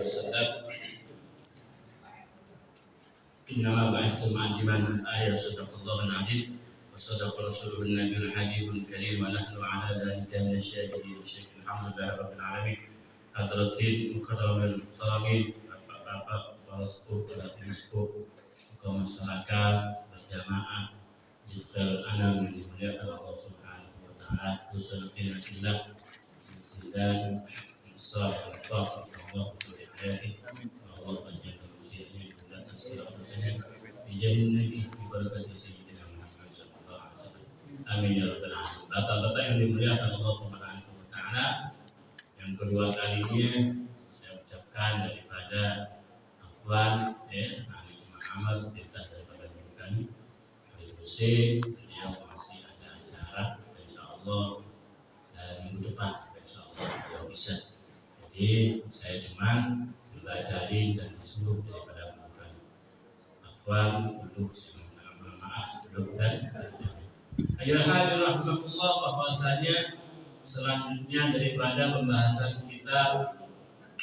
wasallam, innama ba'ithtu ma'aliman ayat sadaqallahu al-'azim wa sadaqa rasulun nabiyyun habibun karim wa nahnu 'ala dhalika minasyahidin alhamdulillahi rabbil alamin. Hadratin mukarramin muhtaramin, bapak-bapak, para sepuh, para sepuh, kaum masyarakat berjamaah di khairul anam yang dimuliakan Allah Subhanahu wa taala. Tusallimu billah sidang salih al-fatih Allah berhati. Allah menjaga usianya dan segala urusannya dijadikan nabi di barakat sayyidina Muhammad sallallahu alaihi wasallam. Amin ya rabbal alamin. Bapak-bapak yang dimuliakan Allah Subhanahu wa taala, yang kedua kalinya saya ucapkan daripada Afwan Ali Muhammad kita daripada guru kami hari Husin, beliau masih ada acara insyaallah minggu depan insyaallah beliau bisa. Jadi saya cuma mempelajari dan disuruh daripada guru kami. Afwan duduk, maaf duduk dan ayo hadir rahmatullah, bahwasanya selanjutnya daripada pembahasan kita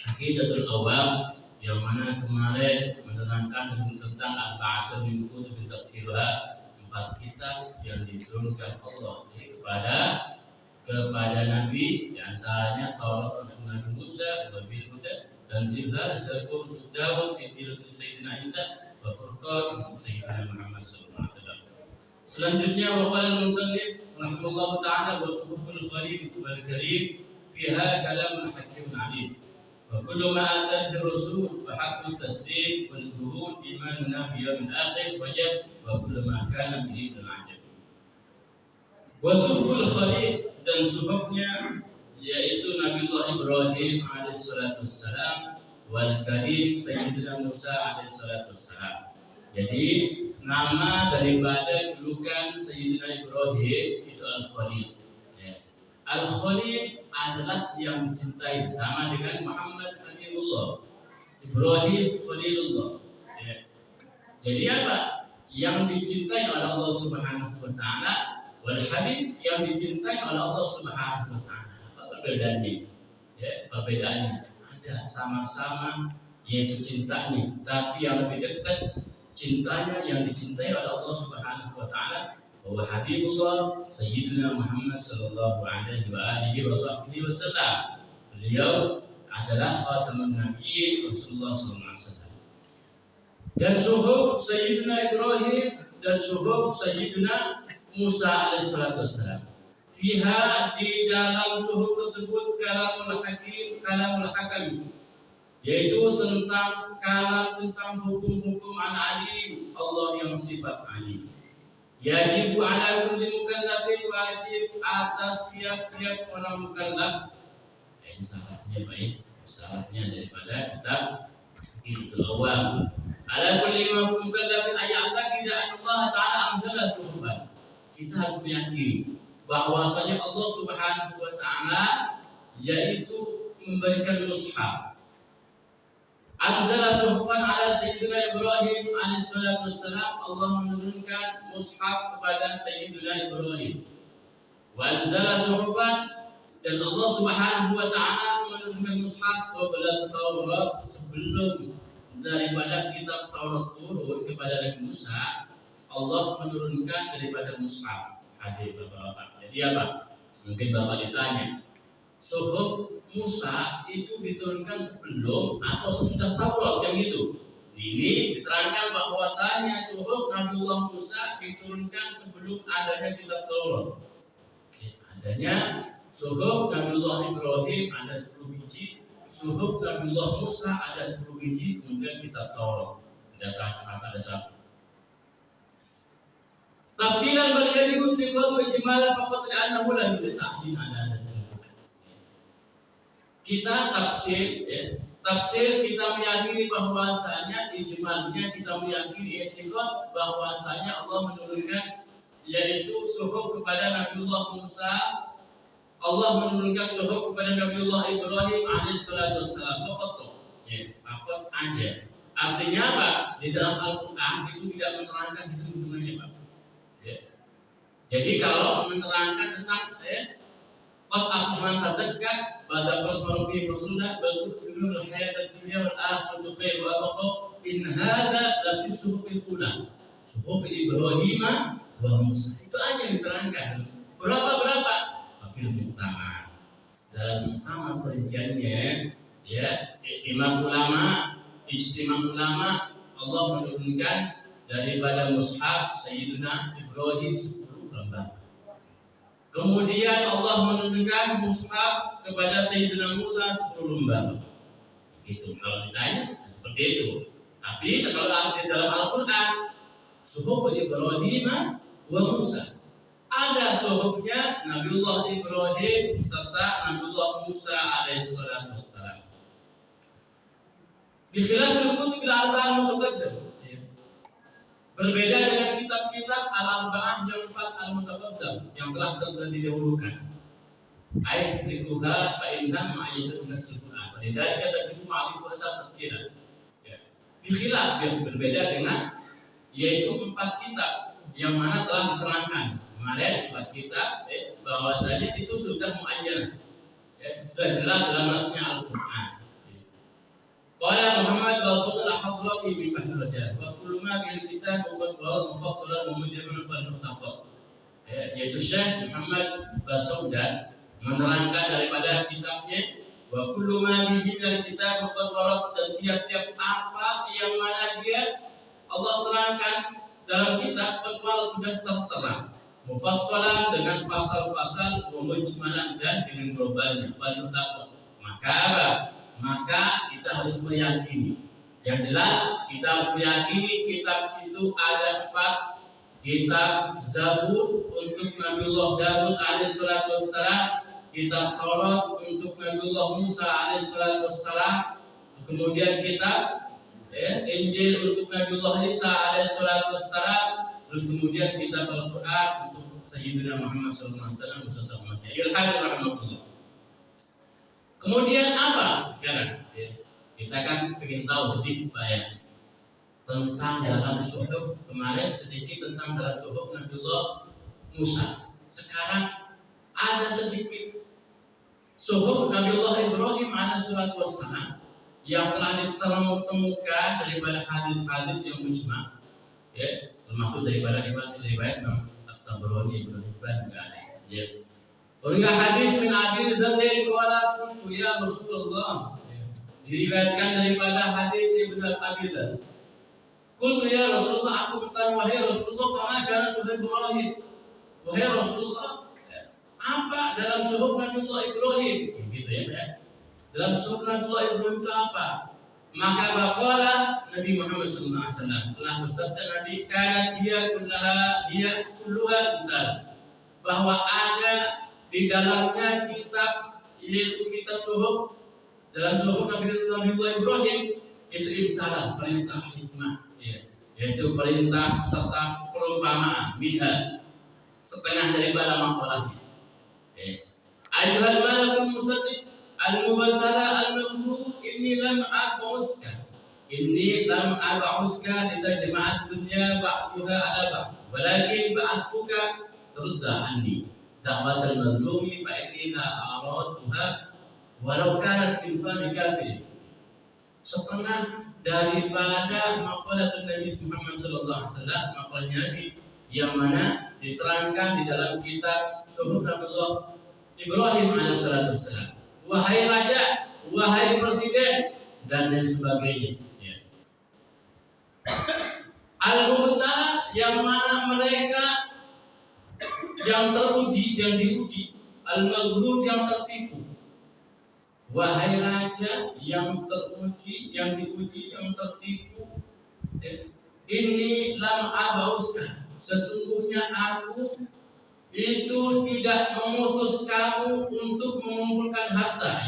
Aqidatul Awam, yang mana kemarin menerangkan tentang arba'atun min kutubit tafsirha, 4 kitab yang diturunkan Allah kepada Nabi, di antaranya Taurat untuk Nabi Musa, Wabil Huda dan Zilzal, Zabur untuk Dawud, Injil untuk Sayyidina Isa, wa Furqan untuk Sayyidina Muhammad sallallahu alaihi wasallam. Selanjutnya waqala al-musannif rahimahullahu ta'ala wa suhuful khalil wal karim fiha kalamun hakimun alim wa kullu ma atati rasul wa haqqu tasdiq wal juhud imanuna bi yawmil akhir wajib wa kullu ma kana bihi al-ajab. Wa suhuful khalil, dan suhufnya yaitu Nabiullah Ibrahim alaihi salatu wassalam wal karim Sayyidina Musa alaihi salatu wassalam. Jadi nama daripada julukan Sayyidina Ibrahim itu Al-Khalil. Al-Khalil adalah yang dicintai, sama dengan Muhammad Khalilullah, Ibrahim Khalilullah. Jadi apa? Yang dicintai oleh Allah Subhanahu wa taala, wal Habib yang dicintai oleh Allah Subhanahu wa taala. Apa perbedaannya? Perbedaannya ada, sama-sama yaitu cintanya, tapi yang lebih dekat cintanya yang dicintai oleh Allah Subhanahu wa taala, wa Habibullah Sayyidina Muhammad sallallahu alaihi wa alihi wasallam. Beliau adalah khatamun nabiyyin Rasulullah sallallahu alaihi wasallam. Dan suhuf Sayyidina Ibrahim dan suhuf Sayyidina Musa alaihi salatu wasallam. Fiha, di dalam suhuf tersebut kalamul hakim, kalamul hakam, yaitu tentang kalam, tentang hukum-hukum al-alim, Allah yang sifat alim. Yajib ala kulli mukallafin, wajib atas tiap-tiap orang mukallaf. Ini syaratnya baik, syaratnya daripada kitab Aqidatul Awam. Ala kulli mukallafin ayat kita Allah taala anzala suhufan. Kita harus meyakini bahwasanya Allah Subhanahu wa taala yaitu memberikan mushaf. Anzala suhufan ala Sayyidina Ibrahim alaihi salatu wassalam, Allah menurunkan mushaf kepada Sayyidina Ibrahim. Wa anzala suhufan, dan Allah Subhanahu wa taala menurunkan mushaf kepada Taurat, sebelum daripada kitab Taurat turun kepada Nabi Musa, Allah menurunkan daripada mushaf. Hadir Bapak-bapak. Jadi apa? Mungkin Bapak ditanya, suhuf Musa itu diturunkan sebelum atau sesudah Taurat yang itu? Ini diterangkan bahwasanya suhuf Nabiullah Musa diturunkan sebelum adanya kitab Taurat. Adanya suhuf Nabiullah Ibrahim ada 10 biji, suhuf Nabiullah Musa ada 10 biji, kemudian kitab Taurat ada 1. Tafsiran bal yajibu ittifaqu ijmalan faqat li'annahu lam yuta'yin ala kita tafsir kita meyakini bahwasanya ijmalnya, kita meyakini i'tiqad bahwasanya Allah menurunkan yaitu suhuf kepada Nabiullah Musa, Allah menurunkan suhuf kepada Nabiullah Ibrahim alaihi salatu wassalam. Faqat aja. Artinya apa? Di dalam Al-Qur'an itu tidak menerangkan hitung-hitungannya, Pak. Jadi kalau menerangkan tentang qad aflaha man tazakka wa dzakara isma rabbih fasalla bal tu'thiruna al-hayata ad-dunya wal akhiratu khairun wa abqa in hadza la fi suhufil ula suhuf Ibrahim wa Musa. Itu aja yang diterangkan. Berapa tapi lebih utama dalam utama perinciannya ya ijtima ulama Allah menurunkan daripada mushaf Sayyidina Ibrahim 10 lembar. Kemudian Allah menurunkan mushaf kepada Sayyidina Musa 10 lembar. Itu kalau ditanya seperti itu. Tapi kalau di dalam Al-Qur'an suhuf Ibrahim wa Musa, ada suhufnya Nabiullah Ibrahim serta Nabiullah Musa alaihissalam. Bikhilafil kutub al-arba'ah al-mutaqaddam. Berbeda dengan kitab-kitab al-arba'ah yang 4 al-mutaqaddam yang telah terdahulukan. Ayat dikuha fa inna ma'iyatu nasil Qur'an. Lidhalika tajidu ma'rifatan tafsiran. Bikhilaf berbeda dengan yaitu 4 kitab yang mana telah diterangkan. Kemarin 4 kitab bahwasanya itu sudah muayyan. Sudah jelas dalam nasnya Al-Qur'an. Qala Muhammad Rasulullah hadrati bi bahraja wa kullu ma bil kitab qad warad mufassalan wa mujmalan fal muhtaqab. Yaitu Syekh Muhammad Basaudan menerangkan daripada kitabnya wa kullu ma bihi dari kitab qad warad, dan tiap-tiap apa yang mana dia Allah terangkan dalam kitab qad warad sudah tertera mufassalan dengan pasal-pasal wa mujmalan dan dengan globalnya fal muhtaqab. Maka kita harus meyakini, yang jelas kita harus meyakini kitab itu ada 4 kitab Zabur untuk Nabiullah Daud alaihissalatu wassalam, kitab Taurat untuk Nabiullah Musa alaihissalatu wassalam, kemudian kitab Injil untuk Nabiullah Isa alaihissalatu wassalam, terus kemudian kitab Al-Qur'an untuk Sayyidina Muhammad sallallahu alaihi wasallam beserta umatnya. Alhamdulillah. Kemudian apa sekarang? Kita kan ingin tahu sedikit Pak ya tentang dalam suhuf. Kemarin sedikit tentang dalam suhuf Nabiullah Musa. Sekarang ada sedikit suhuf Nabiullah Ibrahim alaihissalatu wassalam yang telah ditemukan daripada hadis-hadis yang mujma', ya, termasuk daripada riwayat At-Tabrani Ibnu Hibban juga ada. Ya. Origa hadis min Abi Dzar qala qultu ya Rasulullah. Diriwayatkan daripada hadis Ibnu Abi Dzar. Qultu ya Rasulullah, aku bertanya wahai Rasulullah, fama kana suhuf Ibrahim? Wahai Rasulullah, apa dalam suhuf Nabiullah Ibrahim? Gitu ya. Dalam suhuf Nabiullah Ibrahim itu apa? Maka baqala Nabi Muhammad sallallahu alaihi wasallam telah bersabda, Nabi kana hiya kulluha insan, bahwa ada di dalamnya kitab, yaitu kitab suhuf, dalam suhuf Nabiullah Ibrahim itu irsalan, perintah hikmah, yaitu perintah serta perumpamaan, minha, setengah daripada maqalahnya. Ayyuhal malakul musaddiq al-mubattala al-maghmur inni lam a'uska idza jama'at dunya ba'daha ala ba'd walakin ba'asbuka turda anni da'watal mazlumi fa inna a'radtuha walau kanat min fadli kafir. Setengah daripada maqalah Nabi Muhammad sallallahu alaihi wasallam, maqalah Nabi yang mana diterangkan di dalam kitab suhuf Nabiullah Ibrahim alaihissalam. Wahai raja, wahai presiden, dan lain sebagainya. Al-Mubtala yang mana mereka yang teruji, yang diuji, al-maghrur yang tertipu. Wahai raja yang teruji, yang diuji, yang tertipu. Ini lam abauska, sesungguhnya aku itu tidak mengutus kamu untuk mengumpulkan harta.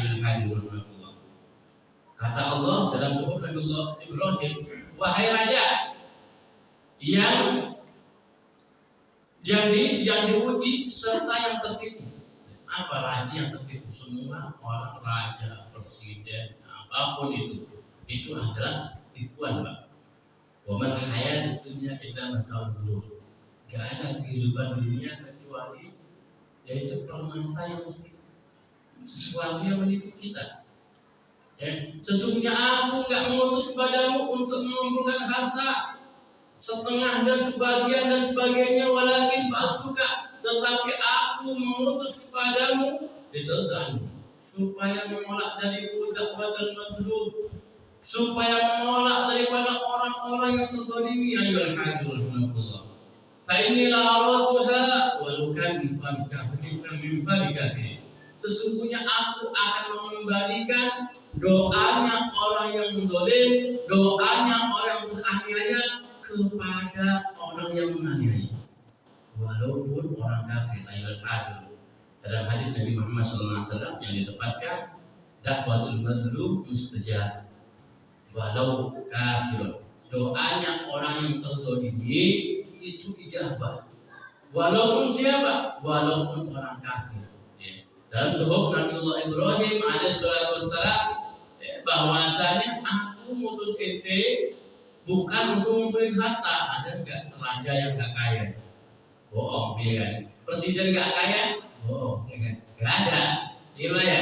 Kata Allah dalam suhuf Nabiullah Ibrahim, wahai raja yang diuji serta yang tertipu. Apa raja yang tertipu? Semua orang raja, presiden, apapun itu adalah tipuan, Pak. Wa man hayat dunya illa mata'ul ghurur. Gak ada kehidupan dunia kecuali yaitu permata yang mesti. sesuatu yang menipu kita. Ya, sesungguhnya aku enggak mengutus kepadamu untuk mengumpulkan harta setengah dan sebagian dan sebagainya, walakin ba'astuka, tetapi aku mengutus kepadamu ditentang supaya menolak dari dakwahul madlub, supaya menolak daripada orang-orang yang terzalimi. Ayyuhal hadirin rahimakumullah, fa inni la araduha walau kan min kafir. Sesungguhnya aku akan mengembalikan doanya orang yang mendolim, doanya orang yang teraniaya kepada orang yang menganiaya, walaupun orang kafir. Ayat hadis dalam hadis Nabi Muhammad SAW yang ditempatkan, dakwatul mazlum mustajab walau kafir. Doanya orang yang terzalimi itu ijabah, walaupun siapa? Walaupun orang kafir. Dalam suhuf Nabiullah Ibrahim alaihissalam, bahwasanya aku mutus ente bukan untuk memberi harta. Ada enggak raja yang enggak kaya? Bohong, ya kan? Presiden enggak kaya? Bohong, ya kan? Enggak ada. Iya ya.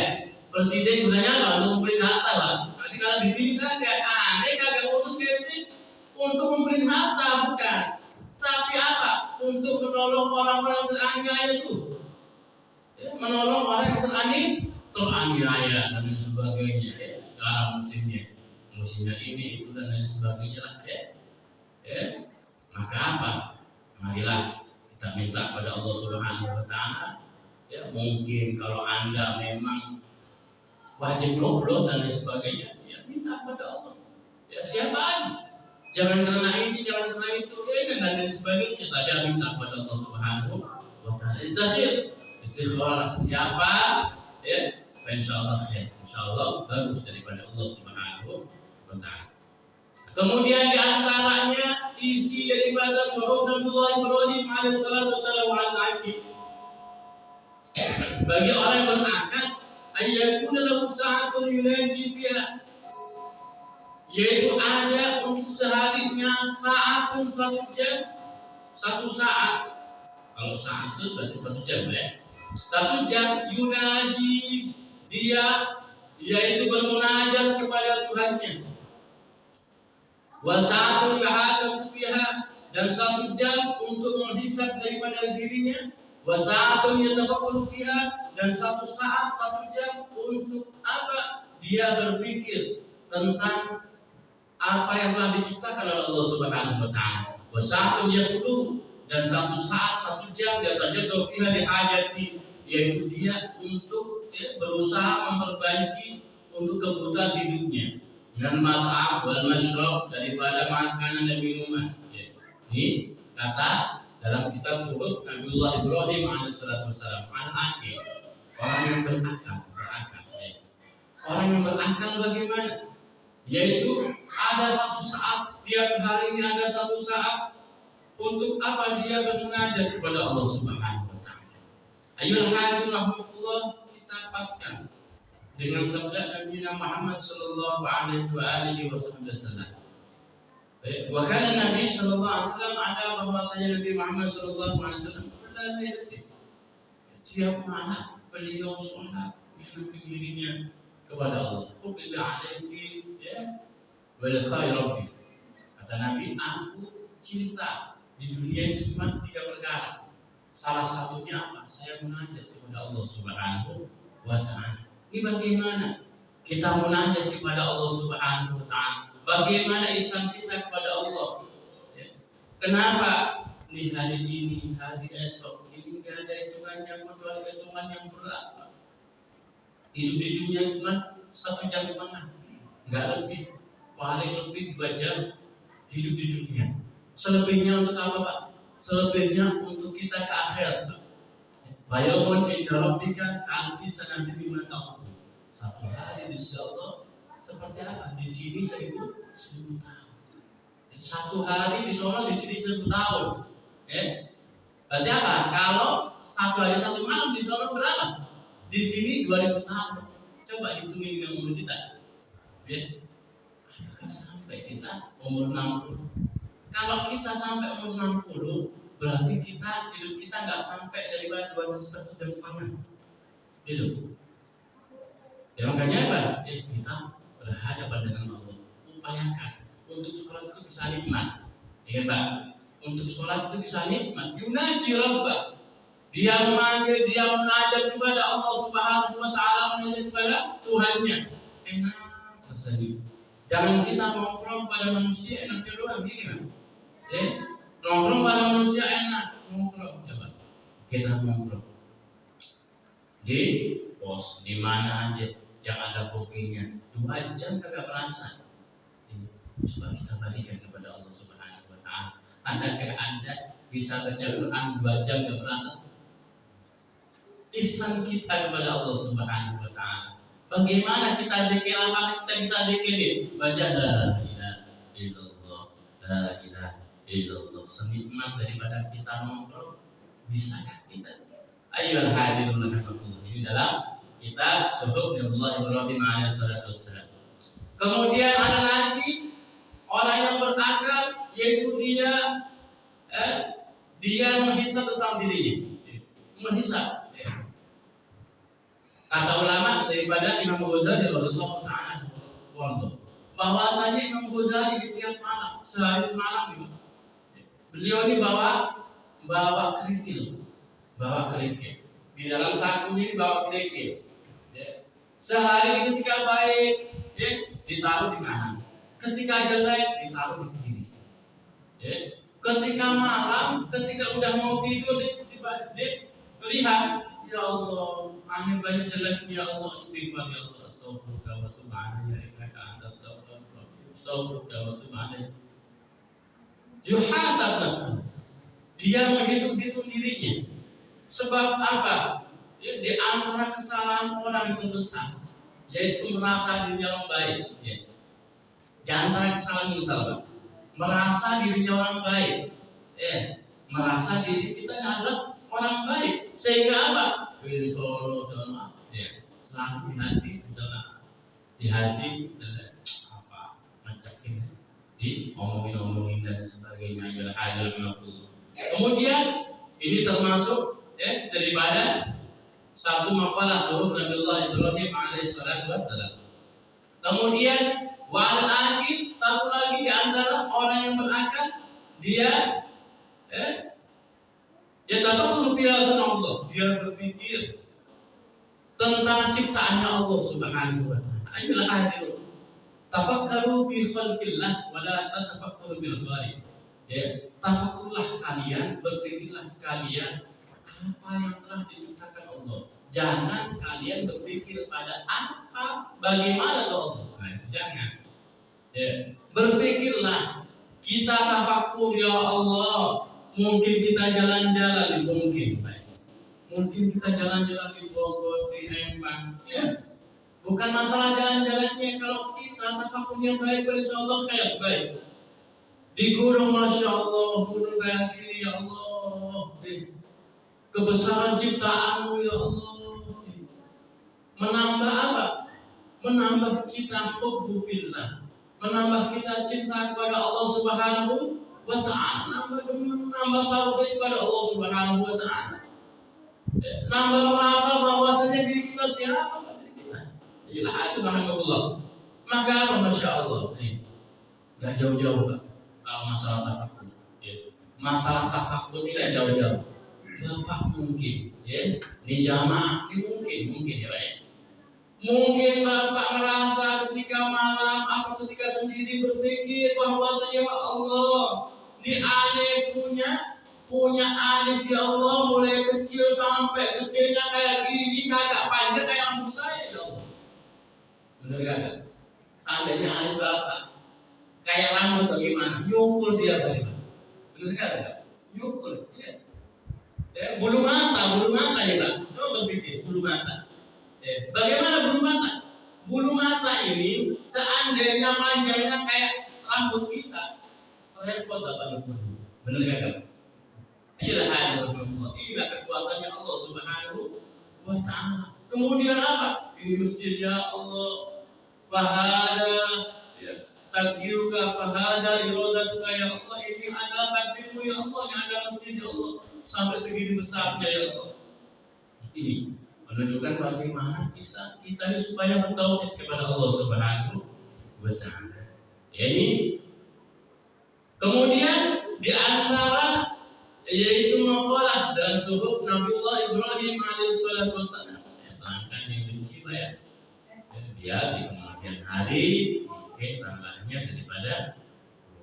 Presiden gunanya apa? Untuk memberi harta, Pak. Nanti kalau di sini kagak, aneh kagak mutus ente untuk memberi harta, bukan. Tapi apa? Untuk menolong orang-orang teraniaya itu. Menolong orang yang teraniaya dan lain sebagainya. Sekarang musimnya ini itu dan lain sebagainya lah. Maka apa? Marilah kita minta pada Allah Subhanahu Wa Taala. Mungkin kalau Anda memang wajib nyoblos dan lain sebagainya, minta pada Allah. Siapa aja. Jangan karena ini, jangan karena itu, dan lain sebagainya. Tadi minta pada Allah Subhanahu Wa Taala. Istikharah siapa? Insyaallah khair. Insyaallah bagus daripada Allah Subhanahu Wa Taala. Kemudian di antaranya isi daripada suhuf Nabiullah Ibrahim alaihissalam al-Aqib, bagi orang yang berakal, ayyakuna lahu sa'atun yunaji fiha, yaitu ada untuk seharinya sa'atun, 1 jam, 1 saat. Kalau saat itu berarti 1 jam, 1 jam yunaji, dia yaitu bermunajat kepada Tuhannya. Wa sa'atun yahasabu fiha, dan 1 jam untuk menghisab daripada dirinya. Wa sa'atun yatafakkaru fiha, dan 1 saat, 1 jam untuk apa? Dia berpikir tentang apa yang telah diciptakan oleh Allah Subhanahu Wa Taala. Wa sa'atun yakhlu, dan 1 saat, 1 jam dia tajaddu fiha dihajati, yaitu dia untuk berusaha memperbaiki untuk kebutuhan hidupnya, dan mat'am wal masyrab, daripada makanan dan minuman. Ini kata dalam kitab suhuf Nabiullah Ibrahim alaihissalam. Al-Aqib, orang yang berakal. Orang yang berakal bagaimana? Yaitu ada 1 saat, tiap hari ini ada 1 saat untuk apa? Dia bermunajat kepada Allah Subhanahu Wa Taala. Ayyuhal hadirin rahimakumullah, kita paskan dengan sabda Nabi Muhammad sallallahu alaihi wasallam. Wa kana Nabi sallallahu alaihi wasallam, ada bahwasanya Nabi Muhammad sallallahu alaihi wasallam tiap malam beliau sholat menghadap dirinya kepada Allah. Qubila alaiki wa liqa'i rabbi. Kata Nabi, aku cinta di dunia itu cuma 3 perkara. Salah satunya apa? Saya munajat kepada Allah Subhanahu Wa Taala. Ini bagaimana kita munajat kepada Allah Subhanahu Wa Taala? Bagaimana ihsan kita kepada Allah? Kenapa? Ini hari ini, hari esok, ini tidak ada hitungannya, kecuali hitungan yang berapa? Hidup di dunia cuma 1,5 jam, nggak lebih, paling lebih 2 jam hidup di dunia. Selebihnya untuk apa, Pak? Selebihnya untuk kita ke akhirat. Bayawun inda rabbika ka'alfi sanatin mimma ta'udun. 1 hari di sisi Allah seperti apa? Di sini 1000 tahun. 1 hari di sana, di sini 1000 tahun. Berarti apa? Kalau 1 hari 1 malam di sana berapa? Di sini 2000 tahun. Coba hitungin dengan umur kita. Apakah sampai kita umur 60? Kalau kita sampai umur 60, berarti hidup kita nggak sampai daripada 2,5 jam. Gitu. makanya apa? Kita berhadapan dengan Allah. Upayakan untuk sholat itu bisa nikmat. Ingat Pak, untuk sholat itu bisa nikmat. Yunaji Rabbah. Dia memanggil, dia menajat kepada Allah Subhanahu wa Ta'ala, menajat kepada Tuhannya. Enak rasanya. Jangan kita nongkrong pada manusia enak doang, gini kan? Nongkrong pada manusia enak, nongkrong coba. Kita nongkrong di pos di mana aja yang ada kopinya 2 jam kagak perasa. Coba kita balikan kepada Allah Subhanahu wa Ta'ala. Adakah Anda bisa baca Quran 2 jam gak perasa? Lisan kita kepada Allah Subhanahu wa Ta'ala. Bagaimana kita zikir, apa kita bisa zikirin? Baca la ilaha illallah, la ilaha illallah. Senikmat daripada kita nongkrong, bisakah kita? Ayolah hadirun rahmatullah. Ini dalam kitab Suhuf Nabiullah Ibrahim alaihi salatu wassalam. Kemudian ada lagi orang yang berakal, yaitu dia menghisap tentang dirinya. Menghisap. Kata ulama daripada Imam Ghazali radhiyallahu ta'ala bahwasanya Imam Ghazali di tiap malam, sehari semalam gitu, beliau ini bawa kerikil. Di dalam sakunya ini bawa kerikil. Sehari ketika baik, ditaruh di kanan. Ketika jelek, ditaruh di kiri. Ketika malam, ketika udah mau tidur, lihat. Ya Allah, aneh banyak jelek, ya Allah, istighfar ya Allah, astagfirullah wa atubu ilaik, innaka antat tawwabur rahim, astagfirullah wa atubu ilaik. Yuhasab nafsu. Dia menghitung-hitung dirinya. Sebab apa? Di antara kesalahan orang itu besar, yaitu merasa dirinya orang baik. Di antara kesalahan besar, merasa dirinya orang baik. Merasa diri kita adalah orang baik. Sehingga apa? Pilih solo sama selalu di hati berjalan, di hati apa ngajakin, di omongin dan sebagainya adalah adil makhluk. Kemudian ini termasuk daripada satu makalah Suhuf Nabiullah Ibrahim alaihi salatu wassalam. Kemudian lagi satu lagi di antara orang yang berakal, dia tafakkur fi Allah, dia berpikir tentang ciptaannya Allah Subhanahu wa Ta'ala. Ayolah hadirin, tafakkaru fi khalqillah wa la tatafakkaru bil khaliq. Tafakkurlah kalian, berpikirlah kalian apa yang telah diciptakan Allah. Jangan kalian berpikir pada apa, bagaimana Allah. Jangan. Berpikirlah, kita tafakkur ya Allah. Mungkin kita jalan-jalan, mungkin kita jalan-jalan di Bogor, di Empang. Bukan masalah jalan-jalannya, kalau kita tafakkurnya baik, insya Allah baik. Di gunung, masya Allah, gunung kayak kiri ya Allah. Kebesaran ciptaanmu ya Allah. Menambah apa? Menambah kita hubbu fillah, menambah kita cinta kepada Allah Subhanahu wa Ta'ala, nambah tauhid kepada Allah Subhanahu wa Ta'ala, nambah merasa bahwasanya diri kita siapa, diri kita. Inilah itu rahmatullah. Maka apa, masya Allah, gak jauh-jauh Pak. Kalau masalah tafakkur, masalah tafakkur ini gak jauh-jauh. Bapak mungkin, di jamaah ini mungkin ya Pak. Mungkin Bapak merasa ketika malam atau ketika sendiri berpikir bahwasanya Allah, ini aneh punya anis ya Allah, mulai kecil sampai gedenya kayak gini, kagak panjang kayak rambut saya ya Allah. Bener kagak? Seandainya anis Bapak kayak rambut bagaimana? Nyukur dia bagaimana? Bener kagak? Nyukur ya. Bulu mata ya Pak. Coba berpikir bulu mata. Bagaimana bulu mata? Bulu mata ini seandainya panjangnya kayak rambut kita, repot Bapak nyukur. Benar kan? Inilah hadirullah. Inilah kekuasaannya Allah Subhanahu wa Ta'ala. Kemudian apa? Ini masjidnya Allah. Fahada takdiruka fahada iradatuka ya Allah. Ini adalah takdirmu ya Allah. Ini adalah masjid Allah. Sampai segini besarnya ya Allah. Ini menunjukkan bagaimana kita ini supaya bertauhid kepada Allah Subhanahu wa taala. Ini kemudian di antara yaitu maqalah dalam suhuf Nabiullah Ibrahim alaihissalatu wassalam. Terangkan yang demikian ya. Dia di kemudian hari mungkin tambahnya daripada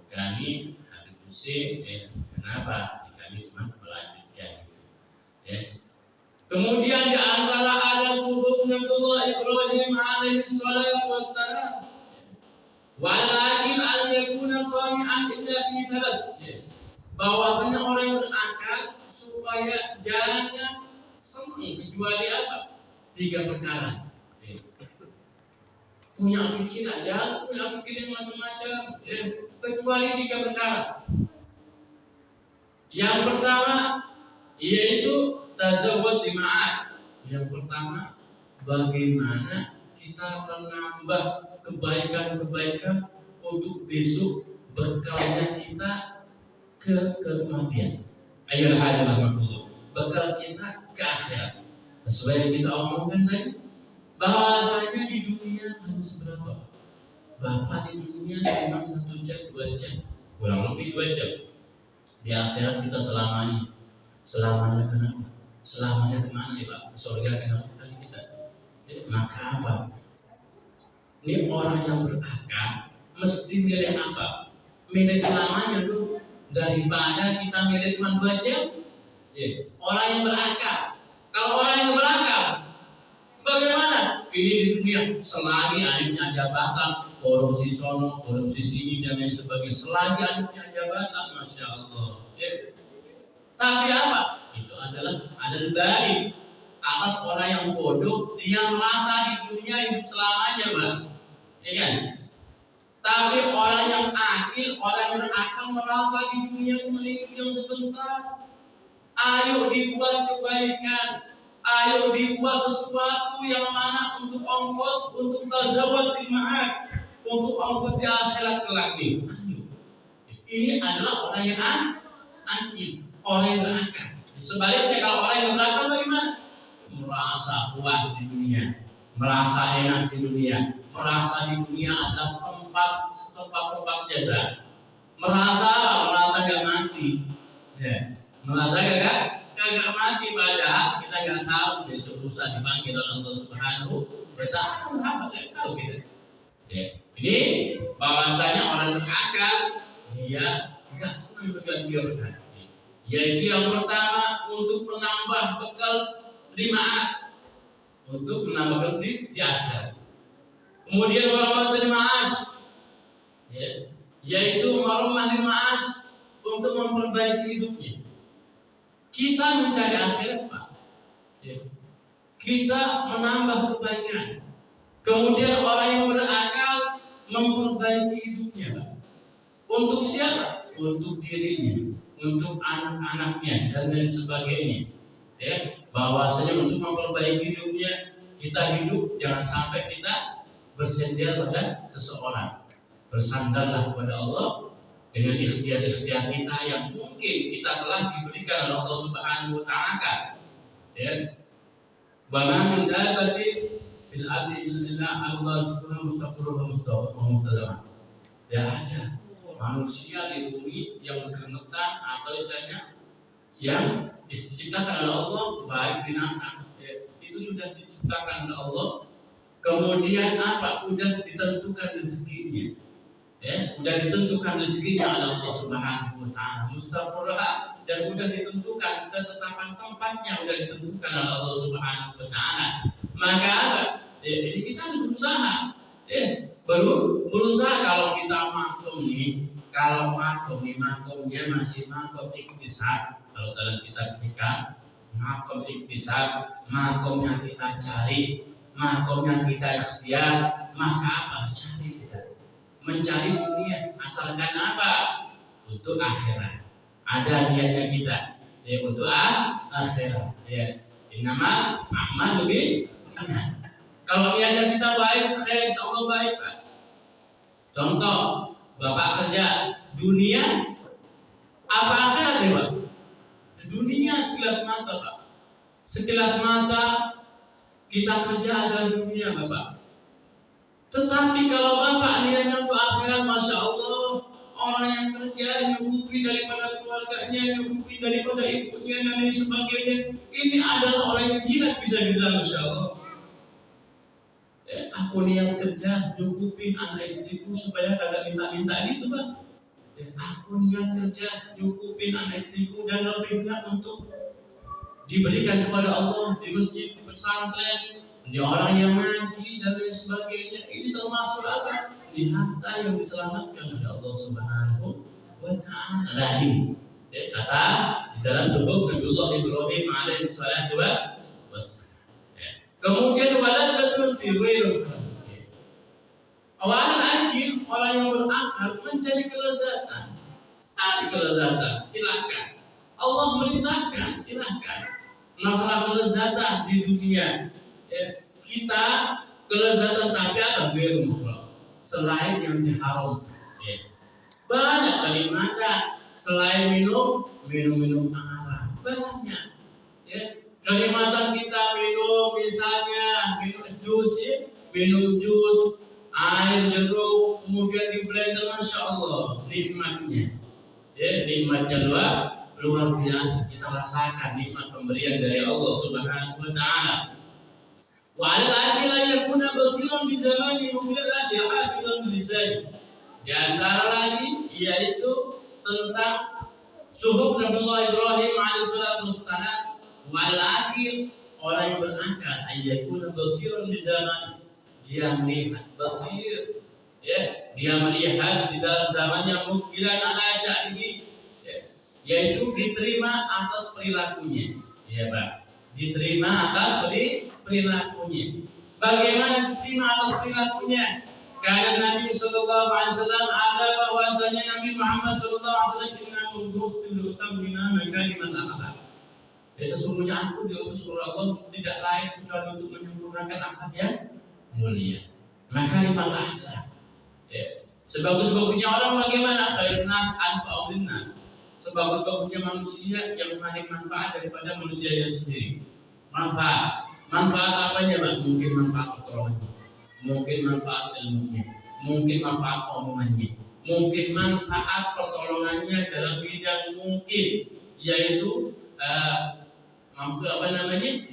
kami Habib Hussein. Kenapa? Kami cuma melanjutkan itu. Ya. Kemudian di antara ada suhuf Nabiullah Ibrahim alaihissalatu wassalam. Walakin al yakuna qani'an illa fi salas. Bahwasanya orang yang berakal supaya jalannya senang kecuali apa? 3 perkara. Punya pikiran, jangan punya pikiran macam-macam. Kecuali 3 perkara. Yang pertama yaitu tazawwud lima'ad. Yang pertama, bagaimana kita menambah kebaikan-kebaikan untuk besok bekalnya kita ke kematian. Ayolah hadirin rahmatullah. Bekal kita ke akhirat. Sesuai yang kita omongkan tadi, bahwasanya di dunia hanya seberapa? Bapak di dunia cuma 1 jam, 2 jam, kurang lebih 2 jam. Di akhirat kita selamanya. Selamanya kenapa? Selamanya kemana nih Pak? Surga kenapa kali kita? Maka apa? Ini orang yang berakal mesti milih apa? Milih selamanya dulu daripada kita milih cuma 2 jam. Orang yang berakal. Kalau orang yang berakal, bagaimana? Ini di dunia selagi adanya jabatan, korupsi sono, korupsi sini dan lain sebagainya. Selagi adanya jabatan, masya Allah. Tapi apa? Itu adalah balik atas orang yang bodoh, dia merasa di dunia hidup selamanya, Bang. Ya kan? Tapi orang yang akil, orang yang berakal merasa di dunia hidup yang sebentar. Ayo dibuat kebaikan, ayo dibuat sesuatu yang mana untuk ongkos, untuk tazawwud lima'ad, untuk ongkos di akhirat kelak ini. Ini adalah orang yang akil, orang yang berakal. Sebaliknya kalau orang yang berakal bagaimana? Merasa puas di dunia, merasa enak di dunia, merasa di dunia adalah tempat jaga, merasa gak mati, merasa kagak mati, padahal kita gak tahu besok lusa dipanggil oleh Allah Subhanahu wa taala. Apa gak tahu kita? Ini bahwasanya orang berakal dia gak senang dengan dia berkata. Yaitu yang pertama untuk menambah bekal lima'ad, untuk menambah bekal di akhirat. Kemudian warahmatul ma'as, yaitu warahmatul ma'as untuk memperbaiki hidupnya. Kita mencari akhirat, Pak. Kita menambah kebaikan. Kemudian orang yang berakal memperbaiki hidupnya, Pak. Untuk siapa? Untuk dirinya, untuk anak-anaknya dan lain sebagainya. Bahwasanya untuk memperbaiki hidupnya, kita hidup jangan sampai kita bersandar pada seseorang. Bersandarlah kepada Allah dengan ikhtiar-ikhtiar kita yang mungkin kita telah diberikan oleh Allah Subhanahu wa taala. Wa ma min dabbatin fil ardi illa Allah subhanahu wa mustaqarruha. Ya ada manusia di bumi yang bergemetar atau istilahnya yang diciptakan oleh Allah, baik binatang itu sudah diciptakan oleh Allah. Kemudian apa? Sudah ditentukan rezekinya. Sudah ditentukan rezekinya oleh Allah Subhanahu wa taala, mustaqarruha, dan sudah ditentukan ketetapan tempatnya, sudah ditentukan oleh Allah Subhanahu wa taala. Maka apa? Ini kita harus berusaha. Berusaha kalau kita makom nih, kalau makomnya masih makom iktisab. Kalau dalam kitab nikah, makom iktisab, makomnya kita cari, makomnya kita ikhtiar, maka apa? Cari kita. Mencari dunia, asalkan apa? Untuk akhirat. Ada niatnya kita, untuk akhirat. Innama a'malu binniyat. Kalau niatnya kita baik, insya Allah baik, Pak. Contoh, Bapak kerja dunia, apa akhirat nih, Pak? Dunia sekilas mata, Pak. Sekilas mata Kita kerja adalah dunia, Bapak. Tetapi kalau Bapak niatnya untuk akhirat, Masya Allah, orang yang kerja nyukupi daripada keluarganya, nyukupi daripada ibunya dan lain sebagainya, ini adalah orang yang jinak bisa dibilang, Masya Allah. Aku niat kerja nyukupin anak istriku supaya kagak minta-minta gitu, Pak. Aku niat kerja nyukupin anak istriku dan lebihnya untuk diberikan kepada Allah di masjid, di pesantren, di orang yang ngaji dan lain sebagainya. Ini termasuk apa? Di harta yang diselamatkan oleh Allah Subhanahu wa Ta'ala. Nah, ini kata di dalam subuh Nabiullah Ibrahim alaihi salatu wassalam. Kemudian walad betul fi ghairil. Awalan akhir orang yang berakal mencari kelezatan. Ada kelezatan, silakan. Allah merintahkan, silakan. Masalah kelezatan di dunia, kita kelezatan tapi apa? Belum selain yang diharam. Banyak kenikmatan selain minum arak, banyak. Kenikmatan kita minum, misalnya minum jus, air jeruk, kemudian di blender, Masya Allah, nikmatnya. Nikmatnya luar biasa. Kita rasakan nikmat pemberian dari Allah Subhanahu wa Ta'ala. Wa 'ala al-'adila yakuna basiran bi zamani mumkin asyaha bil lisan. Di antara lagi yaitu tentang suhuf Nabiullah Ibrahim alaihi salatu wassalam, wal aqil, orang yang berakal ayyakuna basiran bi zamani. Dia melihat basir, dia melihat di dalam zamannya mungkinan ala sya'nihi, yaitu diterima atas perilakunya, ya Pak, diterima atas perilakunya. Bagaimana diterima atas perilakunya? Karena Nabi Sallallahu Alaihi Wasallam ada bahwasanya Nabi Muhammad Sallallahu Alaihi Wasallam innahu rusulu utamina makaliman akhlak. Sesungguhnya aku diutus oleh Allah tidak lain kecuali untuk menyempurnakan akhlak yang mulia. Makaliman akhlak. Sebagus-bagusnya orang bagaimana? Khairun nas anfa'un nas. Sebagus-bagusnya manusia yang menarik manfaat daripada manusia yang sendiri. Manfaat apanya, Pak? Mungkin manfaat pertolongannya, mungkin manfaat ilmunya, mungkin manfaat omongannya, mungkin manfaat pertolongannya dalam bidang mungkin, yaitu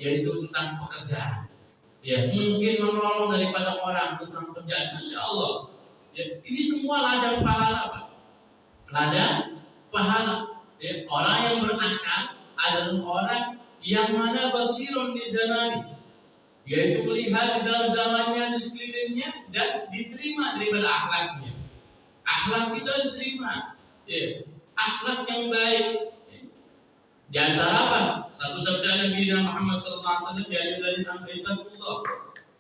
yaitu tentang pekerjaan. Mungkin menolong daripada orang tentang kerjaan, Masya Allah. Ini semua ladang pahala, Pak. Ladang pahala. Orang yang berakal adalah orang yang mana basirun di zamani, yaitu melihat di dalam zamannya, di sekelilingnya, dan diterima daripada akhlaknya. Akhlak kita diterima, akhlak yang baik. Di antara apa? Satu sabda Nabi Muhammad SAW, yaitu dari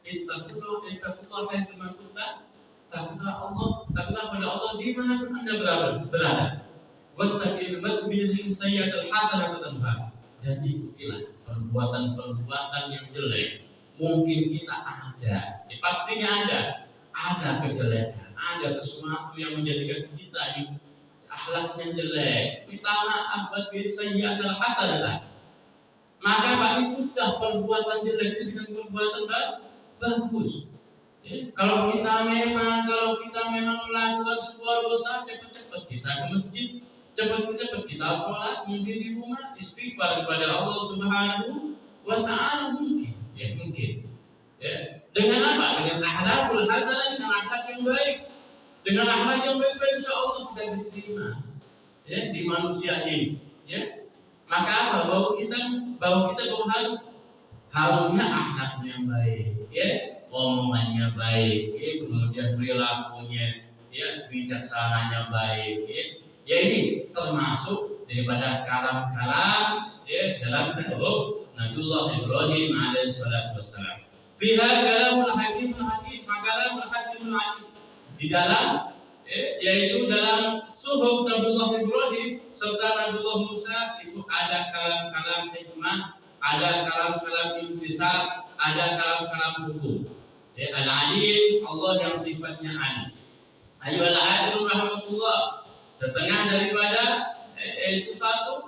Ittaqullah haitsu kunta. Takutlah Allah, takutlah pada Allah di mana pun Anda berada. Wattaqil bil sayyi'atil hasanah tanha. Dan ikutilah perbuatan-perbuatan yang jelek. Mungkin kita ada, pastinya ada kejelekan, ada sesuatu yang menjadikan kita ini akhlaknya jelek. Kita maaf bagi sayyi'atil hasanah. Maka Pak, ikutlah perbuatan jelek itu dengan perbuatan bagus. Kalau kita memang melakukan sebuah dosa, cepat-cepat kita ke masjid, cepat-cepat kita sholat, mungkin di rumah istighfar kepada Allah Subhanahu wa Ta'ala, mungkin. Dengan apa? Dengan akhlakul hasanah, dengan akhlak yang baik. Dengan akhlak yang baik, insya Allah kita diterima di manusia ini. Maka apa? Bahwa kita harumnya akhlaknya yang baik, omongannya baik, kemudian perilakunya, bijaksananya baik, ini termasuk daripada kalam-kalam dalam surah Nabiullah Ibrahim alaihi salatu wassalam. Fiha kalamul hakimul hakim, di dalam yaitu dalam suhuf Nabiullah Ibrahim serta Nabiullah Musa itu ada kalam-kalam hikmah, ada kalam-kalam intisar, ada kalam-kalam hukum. Al-Alim, Allah yang sifatnya alim. Ayyuhal hadirin rahmatullah, setengah daripada itu satu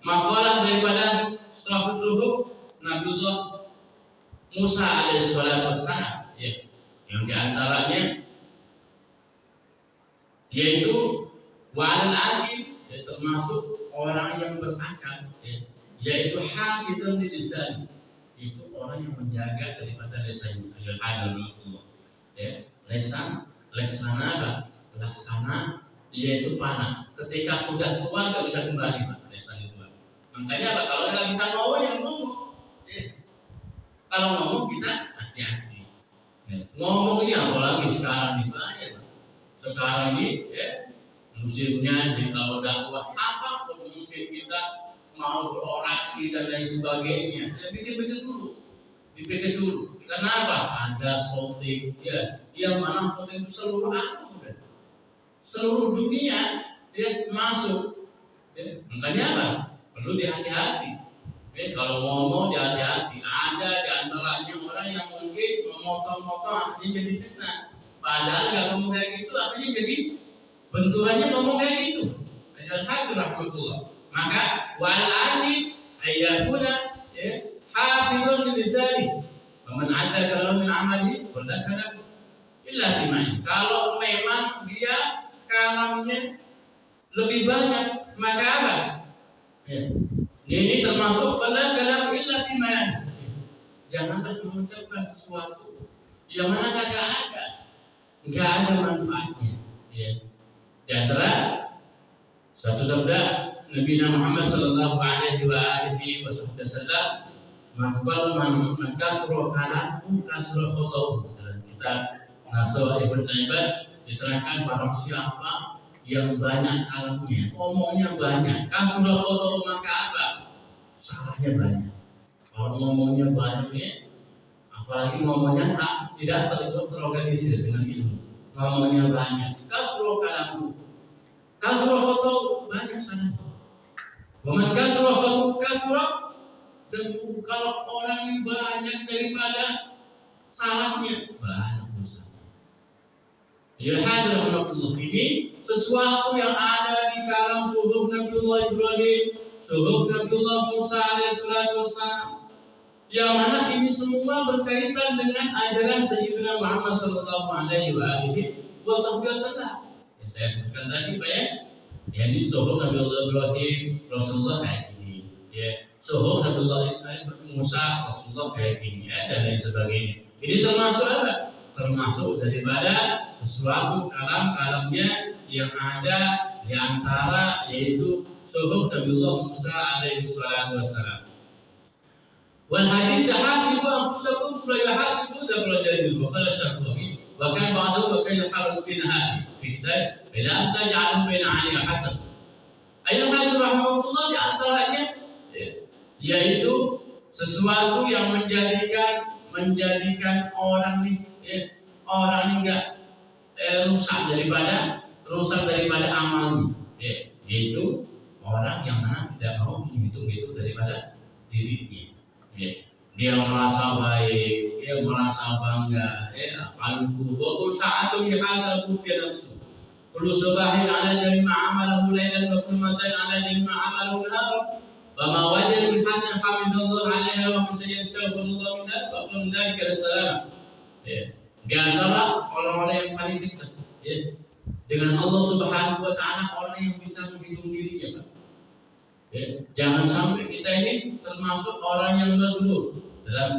makalah daripada suhuf Nabiullah Musa alaihissalam ya, yang diantaranya yaitu wa'al aqil, termasuk orang yang berakal, ya, yaitu hafidun li lisan, itu orang yang menjaga daripada lisannya. Alhamdulillah, ya, laksana yaitu panah. Ketika sudah keluar nggak bisa kembali, Pak, lisan itu. Makanya apa? Kalau nggak bisa ngomong yang ngomong, ya. Kalau ngomong kita hati-hati. Ya. Ngomong ini apalagi sekarang ini banyak. Sekarang ini, ya, musimnya di kalau dakwah apapun mungkin kita mau berorasi dan lain sebagainya, ya pikir-pikir dulu, dipikir dulu. Kenapa? Ada shooting, ya, yang mana shooting itu seluruh alam, seluruh dunia, ya, masuk. Ya. Makanya apa? Perlu dihati-hati. Ya, kalau ngomong hati-hati. Ada di antaranya orang yang mungkin memotong-motong akhirnya jadi fitnah. Padahal nggak ngomong kayak gitu, akhirnya jadi benturannya ngomong kayak gitu. Alhamdulillah. Maka wal adi ayyakuna, ya, hafidun li lisani. Faman ada kalau min amali berdasarkan illa timani. Kalau memang dia kalamnya lebih banyak, maka apa? Ya. Ini termasuk pada kalam illa timani. Janganlah mengucapkan sesuatu yang mana kagak ada. Enggak ada manfaatnya. Ya. Di antara satu sabda Nabi Muhammad sallallahu alaihi wasallam, "Man kasra kalamu kasra khutau." Dalam kitab Nasaih Ibn Ibad diterangkan barang siapa yang banyak kalamnya, omongnya banyak, kasra khutau, maka apa? Salahnya banyak. Kalau ngomongnya banyak, ya, apalagi ngomongnya tidak terorganisir dengan ilmu. Ngomongnya banyak, kasro kalamu, kasro foto banyak sana. Waman kasro foto kasro, tentu kalau orang yang banyak daripada salahnya banyak dosa. Ya hadirullah, ini sesuatu yang ada di kalam suhuf Nabiullah Ibrahim, suhuf Nabiullah Musa alaihissalam. Yang mana ini semua berkaitan dengan ajaran Sayyidina Muhammad sallallahu alaihi wasallam. Yang saya sebutkan tadi, Pak, ya. Ini suhuf Nabiullah Ibrahim, Rasulullah kayak gini, ya. Suhuf Nabiullah Musa, Rasulullah kayak gini, ya, dan lain sebagainya. Ini termasuk apa? Termasuk daripada sesuatu kalamnya yang ada di antara, yaitu suhuf Nabiullah Musa alaihi wasallam. Wal hadis hasibu anfusakum la yahasibu darajatan wa qala syarhi wa kan ba'du wa kan halu bin hadi fi kitab ila amsa ja'alun baina ali hasan. Ayat rahmatullah di antaranya, yaitu sesuatu yang menjadikan orang nih, ya, orang ini enggak rusak daripada amalnya, ya, yaitu orang yang mana tidak mau menghitung-hitung daripada dirinya. Ya, dia merasa baik, dia merasa bangga, ya, alku wa kul sa'atun yahasabu fi nafsi. Kullu subahin ala jami'a amalahu laylan wa kullu masa'in ala jami'a amalahu nahar. Wa ma wajada min hasan hamidallah 'alaiha wa man yastaghfirullah minha wa qul dzalika as-salam. Ya, di antara orang-orang yang paling dekat, ya, dengan Allah Subhanahu wa taala, orang yang bisa menghitung dirinya, Pak. Ya, jangan sampai kita ini termasuk orang yang maghrur. Dalam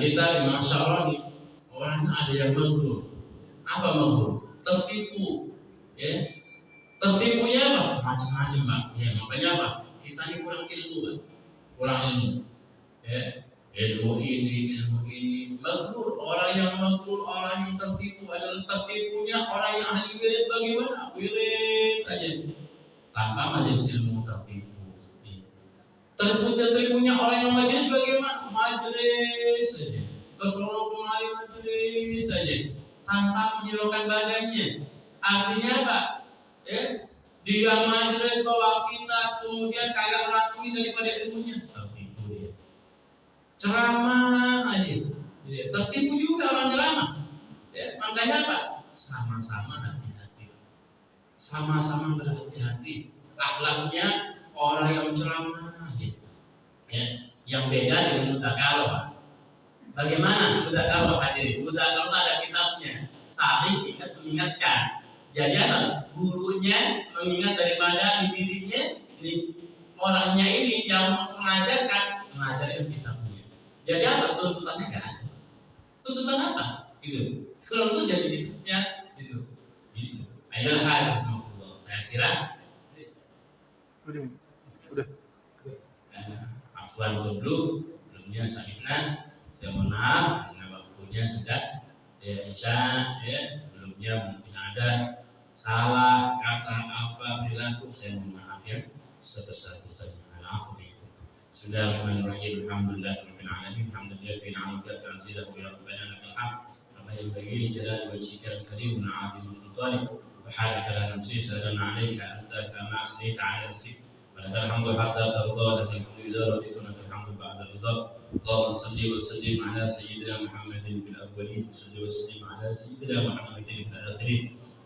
kita di masyarakat ini, orang ada yang maghrur. Apa maghrur? Tertipu. Ya. Tertipunya apa? Macam-macam, Pak. Ya, makanya apa? Kita ini kurang ilmu, Pak. Kurang ilmu. Ya. Ilmu ini. Maghrur, orang yang maghrur, orang yang tertipu adalah tertipunya orang yang ahli wirid. Bagaimana? Wirid aja. Tanpa majelis ilmu tertipu. Tertipunya orang yang majelis bagaimana? Majelis saja. Keseluruh kemari majelis saja. Tanpa menghiraukan badannya. Artinya apa? Ya, dia majelis bawa kita, kemudian kayak rakui daripada ilmunya. Tertipu dia. Ceramah aja. Ya, tertipu juga orang ceramah. Ya, makanya apa? Sama-sama hati-hati. Sama-sama berhati-hati. Akhlaknya orang yang ceramah aja. Ya, Yang beda dengan mudzakarah. Bagaimana mudzakarah hadirin? Mudzakarah ada kitabnya, saling ingat mengingatkan. Jadi gurunya mengingat daripada didiknya, orangnya ini yang mengajarkan kitabnya. Jadi apa tuntutannya kan? Tuntutan apa? Gitu. Kalau itu jadi hidupnya gitu. Gitu. Ayolah Allah. Saya kira udah. Afwan dulu, belumnya Sabina. Ya mohon maaf karena waktunya sudah bisa belumnya mungkin ada salah kata apa perilaku, saya mohon maaf ya sebesar-besarnya. Bismillahirrahmanirrahim. Alhamdulillahirabbil alamin. Alhamdulillahil hamda tanzilahu wa rabbana lakal hamd. Kama yanbaghi li jalali wajhikal karim wa 'azimi sultanik. Wa halaka la nafsi sallallahu 'alaika anta kama asnayta 'ala nafsik. Wa lakal hamdu hatta tarda wa lakal hamdu idza radita wa lakal hamdu ba'da ridha. Allahumma salli wa sallim 'ala sayyidina Muhammadin fil awwalin wa salli wa sallim 'ala sayyidina Muhammadin fil akhirin.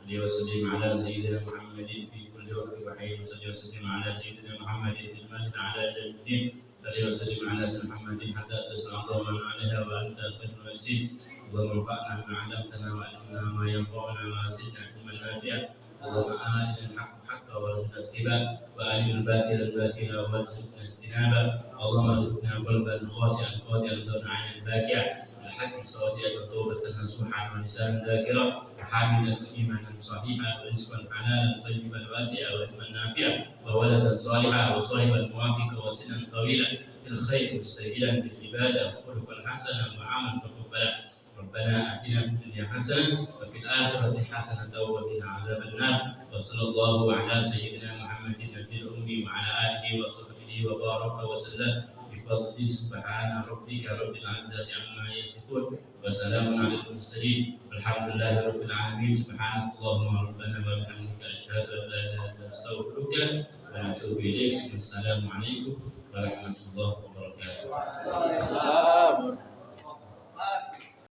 Wa sallim 'ala sayyidina Muhammadin fi وقت وحيد وصلي وسلم على سيدنا محمد المجد على الدين صلي وسلم على سيدنا محمد حتى تسمع قوما عليها وانت خير الوارثين اللهم انفعنا بما علمتنا وعلمنا ما ينفعنا وزدنا علما نافعا اللهم آرنا الحق حقا وارزقنا اتباعه وارنا الباطل باطلا وارزقنا اجتنابه اللهم ارزقنا قلبا خاشعا خاضعا دون عين باكعا الحق صادقا وتوبة نصوحا ولسانا ذاكرا وحاملا ايمانا صحيحا ورزقا حلالا طيبا واسعا وعلما نافعا وولدا صالحا وصاحبا موافقا وسنا طويلا بالخير مستجلا بالعباده خلقا حسنا وعملا تقبلا ربنا اتنا في الدنيا حسنه وفي الاخره حسنه وقنا عذاب النار وصلى الله على سيدنا محمد النبي الامي وعلى اله وصحبه وبارك وسلم بفضل سبحان ربك رب العزه عما يصفون وسلام على المرسلين والحمد لله رب العالمين سبحانك اللهم ربنا وبحمدك اشهد ان لا اله الا انت استغفرك ونتوب اليك السلام عليكم ورحمه الله وبركاته.